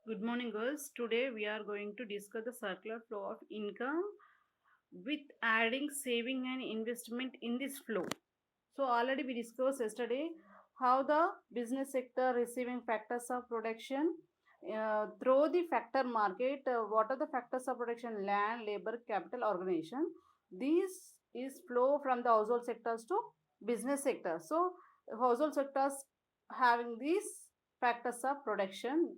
Good morning, girls. Today we are going to discuss the circular flow of income with adding saving and investment in this flow. So already we discussed yesterday how the business sector receiving factors of production through the factor market. What are the factors of production? Land, labor, capital, organization. This is flow from the household sectors to business sector. So household sectors having these factors of production,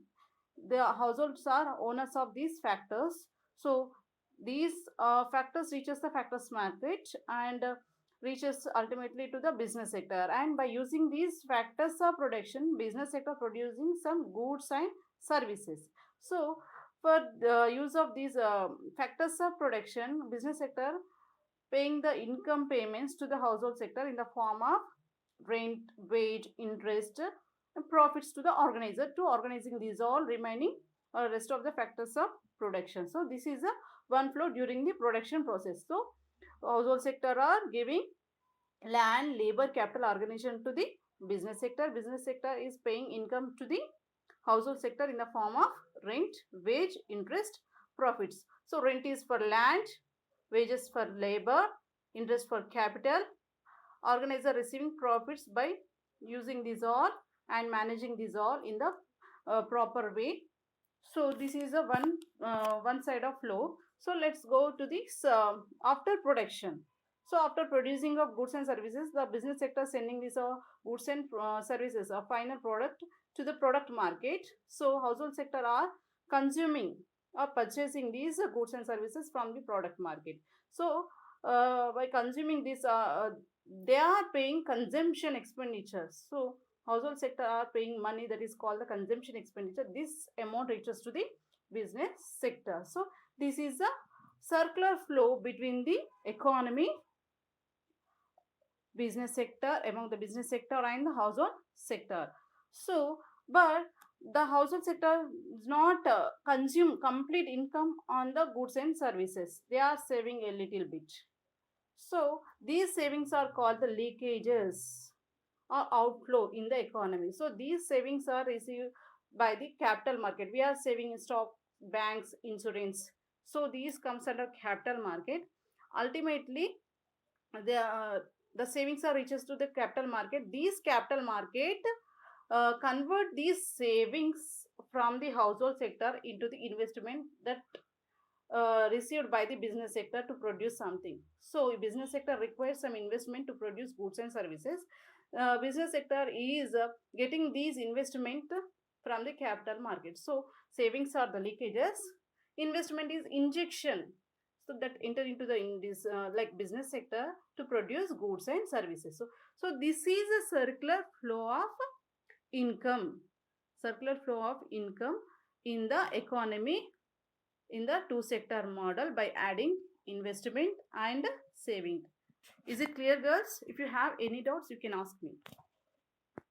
the households are owners of these factors. So these factors reaches the factors market and reaches ultimately to the business sector, and by using these factors of production, business sector producing some goods and services. So for the use of these factors of production, business sector paying the income payments to the household sector in the form of rent, wage, interest, and profits to the organizer, to organizing these all remaining rest of the factors of production. So this is a one flow during the production process. So household sector are giving land, labor, capital, organization to the business sector. Business sector is paying income to the household sector in the form of rent, wage, interest, profits. So rent is for land, wages for labor, interest for capital, organizer receiving profits by using these all and managing these all in the proper way. So this is a one side of flow. So let's go to this after production. So after producing of goods and services, the business sector sending these goods and services, a final product to the product market. So household sector are consuming or purchasing these goods and services from the product market. So by consuming this, they are paying consumption expenditures. So household sector are paying money, that is called the consumption expenditure. This amount reaches to the business sector. So this is a circular flow between the economy, business sector, among the business sector and the household sector. So but the household sector does not consume complete income on the goods and services. They are saving a little bit. So these savings are called the leakages or outflow in the economy. So these savings are received by the capital market. We are saving in stock, banks, insurance. So these comes under capital market. Ultimately, the savings are reaches to the capital market. These capital market convert these savings from the household sector into the investment that received by the business sector to produce something. So business sector requires some investment to produce goods and services. Business sector is getting these investment from the capital market. So savings are the leakages, investment is injection, so that enter into the in this like business sector to produce goods and services. So this is a circular flow of income, circular flow of income in the economy in the two sector model by adding investment and saving. Is it clear, girls? If you have any doubts, you can ask me.